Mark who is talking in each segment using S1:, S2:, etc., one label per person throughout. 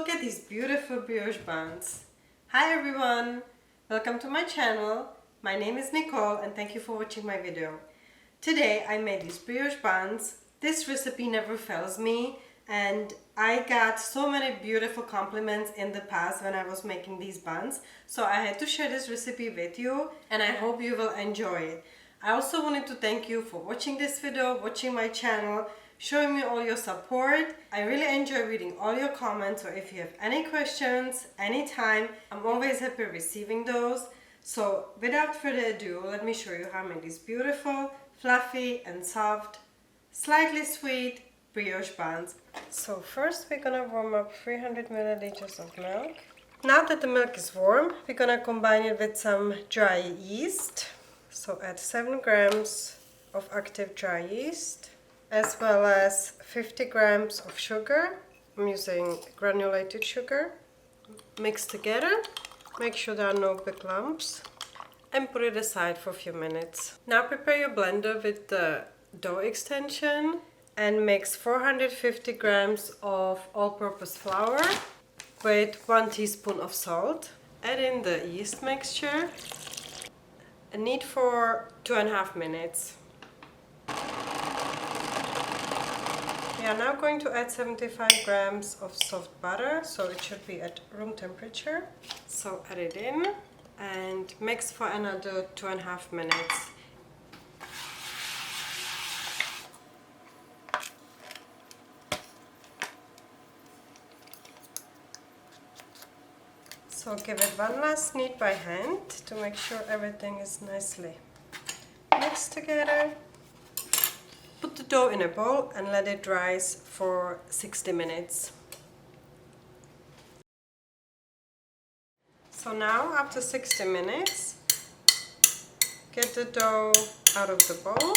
S1: Look at these beautiful brioche buns. Hi everyone, welcome to my channel. My name is Nicole and thank you for watching my video. Today I made these brioche buns. This recipe never fails me and I got so many beautiful compliments in the past when I was making these buns. So I had to share this recipe with you and I hope you will enjoy it. I also wanted to thank you for watching this video, watching my channel, showing me all your support. I really enjoy reading all your comments, so if you have any questions, anytime, I'm always happy receiving those. So without further ado, let me show you how I make these beautiful, fluffy and soft, slightly sweet brioche buns. So first we're gonna warm up 300 milliliters of milk. Now that the milk is warm, we're gonna combine it with some dry yeast. So add 7 grams of active dry yeast, as well as 50 grams of sugar. I'm using granulated sugar. Mix together, make sure there are no big lumps, and put it aside for a few minutes. Now prepare your blender with the dough extension and mix 450 grams of all-purpose flour with 1 teaspoon of salt. Add in the yeast mixture and knead for 2.5 minutes. We are now going to add 75 grams of soft butter, so it should be at room temperature. So add it in and mix for another 2.5 minutes. So give it one last knead by hand to make sure everything is nicely mixed together. Put the dough in a bowl and let it rise for 60 minutes. So now, after 60 minutes, get the dough out of the bowl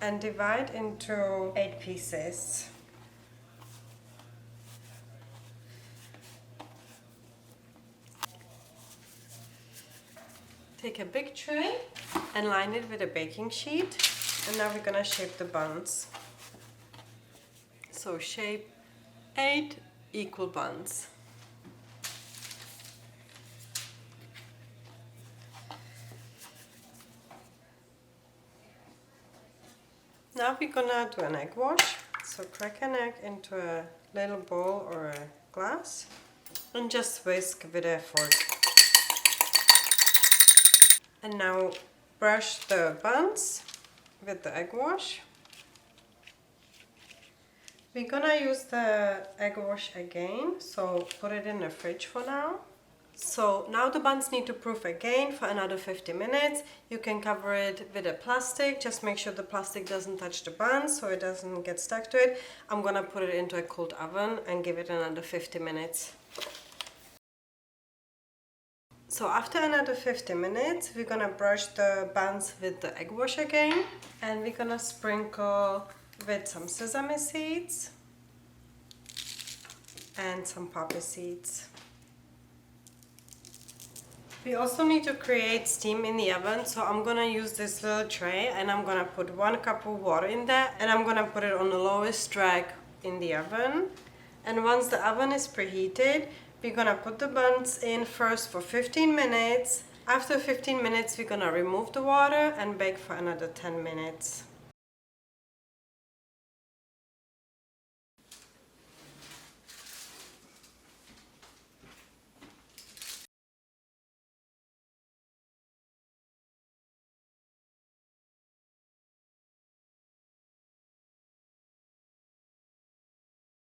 S1: and divide into 8 pieces. Take a big tray and line it with a baking sheet, and now we're gonna shape the buns. So shape 8 equal buns. Now we're gonna do an egg wash. So crack an egg into a little bowl or a glass and just whisk with a fork. And now brush the buns with the egg wash. We're gonna use the egg wash again, so put it in the fridge for now. So now the buns need to proof again for another 50 minutes. You can cover it with a plastic, just make sure the plastic doesn't touch the buns so it doesn't get stuck to it. I'm gonna put it into a cold oven and give it another 50 minutes. So after another 50 minutes, we're gonna brush the buns with the egg wash again, and we're gonna sprinkle with some sesame seeds and some poppy seeds. We also need to create steam in the oven, so I'm gonna use this little tray and I'm gonna put 1 cup of water in there and I'm gonna put it on the lowest rack in the oven. And once the oven is preheated, we're gonna put the buns in first for 15 minutes. After 15 minutes, we're gonna remove the water and bake for another 10 minutes.